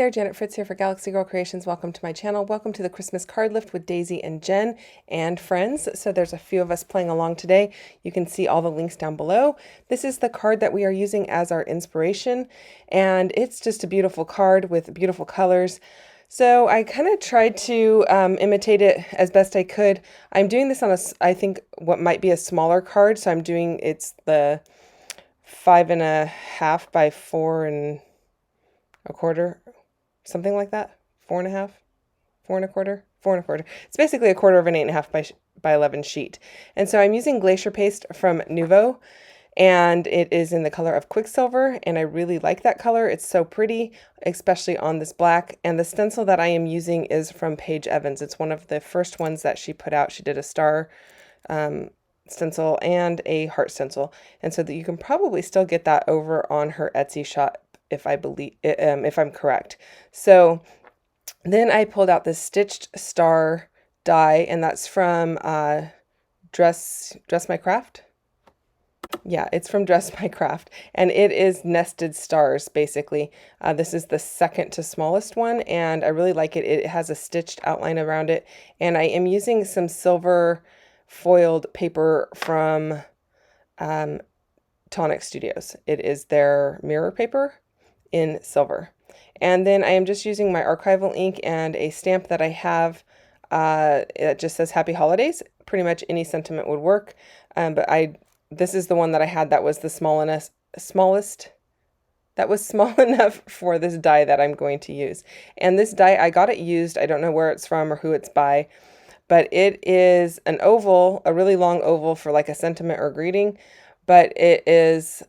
There, Janet Fritz here for Galaxy Girl Creations. Welcome to my channel. Welcome to the Christmas card lift with Daisy and Jen and friends. So there's a few of us playing along today. You can see all the links down below. This is the card that we are using as our inspiration, and it's just a beautiful card with beautiful colors. So I kind of tried to imitate it as best I could. I'm doing this on I think what might be a smaller card. So it's the 5.5 by 4.25. Something like that. 4.5, 4.25, 4.25. It's basically a quarter of an 8.5 by 11 sheet. And so I'm using Glacier Paste from Nuvo, and it is in the color of Quicksilver, and I really like that color. It's so pretty, especially on this black. And the stencil that I am using is from Paige Evans. It's one of the first ones that she put out. She did a star stencil and a heart stencil, and so that you can probably still get that over on her Etsy shop if I'm correct. So then I pulled out this stitched star die, and that's from Dress My Craft. Yeah, it's from Dress My Craft, and it is nested stars basically. This is the second to smallest one, and I really like it. It has a stitched outline around it, and I am using some silver foiled paper from Tonic Studios. It is their mirror paper in silver. And then I am just using my archival ink and a stamp that I have. It just says Happy Holidays. Pretty much any sentiment would work. But this is the one that I had that was the smallest. That was small enough for this die that I'm going to use. And this die, I got it used. I don't know where it's from or who it's by, but it is an oval, a really long oval for like a sentiment or greeting. But it is,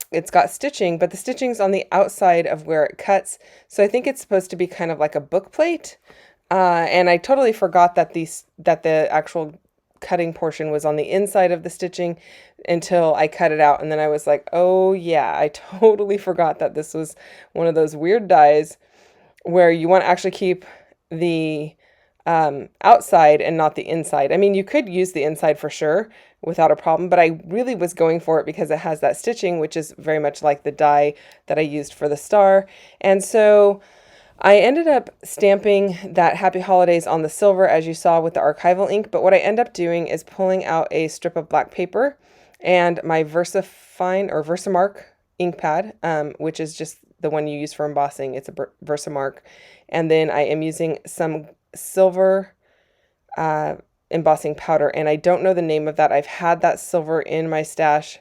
it's got stitching, but the stitching's on the outside of where it cuts. So I think it's supposed to be kind of like a book plate. And I totally forgot that the actual cutting portion was on the inside of the stitching until I cut it out. And then I was like, oh yeah, I totally forgot that this was one of those weird dies where you want to actually keep the outside and not the inside. I mean, you could use the inside for sure without a problem, but I really was going for it because it has that stitching, which is very much like the die that I used for the star. And so I ended up stamping that Happy Holidays on the silver, as you saw with the archival ink. But what I end up doing is pulling out a strip of black paper and my VersaFine or Versamark ink pad, which is just the one you use for embossing. It's a Versamark. And then I am using some silver embossing powder, and I don't know the name of that. I've had that silver in my stash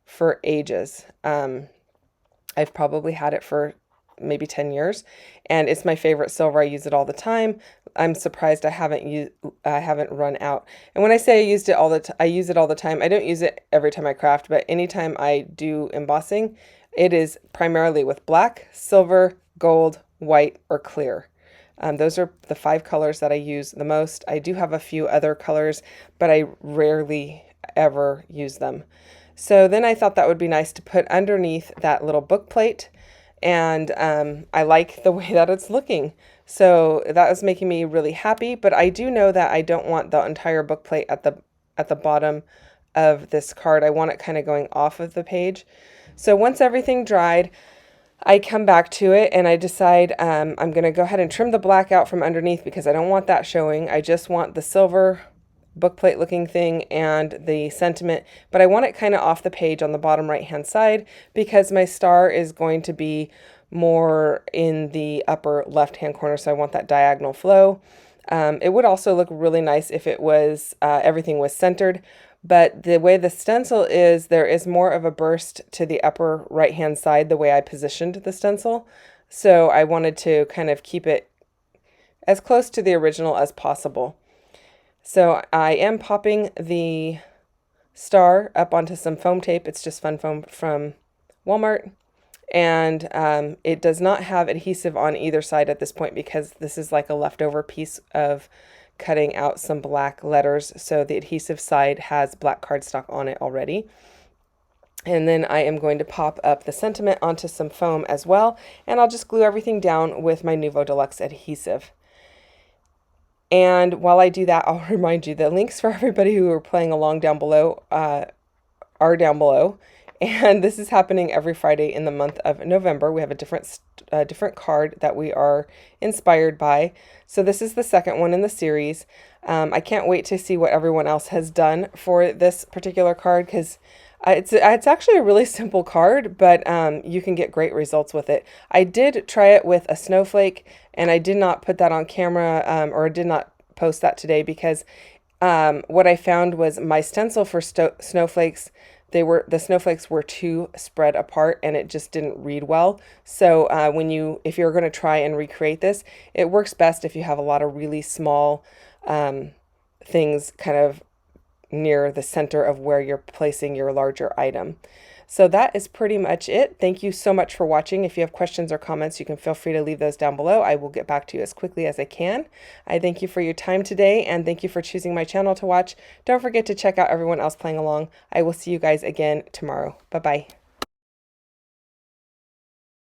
for ages. I've probably had it for maybe 10 years, and it's my favorite silver. I use it all the time. I'm surprised I haven't run out. And when I say I use it all the time, I don't use it every time I craft, but anytime I do embossing, it is primarily with black, silver, gold, white, or clear. Those are the 5 colors that I use the most. I do have a few other colors, but I rarely ever use them. So then I thought that would be nice to put underneath that little book plate, and I like the way that it's looking. So that was making me really happy, but I do know that I don't want the entire book plate at the bottom of this card. I want it kind of going off of the page. So once everything dried, I come back to it and I decide I'm going to go ahead and trim the black out from underneath because I don't want that showing. I just want the silver bookplate looking thing and the sentiment, but I want it kind of off the page on the bottom right hand side because my star is going to be more in the upper left hand corner, so I want that diagonal flow. It would also look really nice if it was everything was centered. But the way the stencil is, there is more of a burst to the upper right-hand side, the way I positioned the stencil. So I wanted to kind of keep it as close to the original as possible. So I am popping the star up onto some foam tape. It's just fun foam from Walmart. And it does not have adhesive on either side at this point because this is like a leftover piece of cutting out some black letters, so the adhesive side has black cardstock on it already. And then I am going to pop up the sentiment onto some foam as well, and I'll just glue everything down with my Nuvo Deluxe adhesive. And while I do that, I'll remind you the links for everybody who are playing along down below are down below. And this is happening every Friday in the month of November. We have a different card that we are inspired by. So this is the second one in the series. I can't wait to see what everyone else has done for this particular card, because it's actually a really simple card, but you can get great results with it. I did try it with a snowflake, and I did not put that on camera, or did not post that today, because what I found was my stencil for snowflakes, the snowflakes were too spread apart, and it just didn't read well. So if you're going to try and recreate this, it works best if you have a lot of really small things kind of near the center of where you're placing your larger item. So that is pretty much it. Thank you so much for watching. If you have questions or comments, you can feel free to leave those down below. I will get back to you as quickly as I can. I thank you for your time today, and thank you for choosing my channel to watch. Don't forget to check out everyone else playing along. I will see you guys again tomorrow. Bye-bye.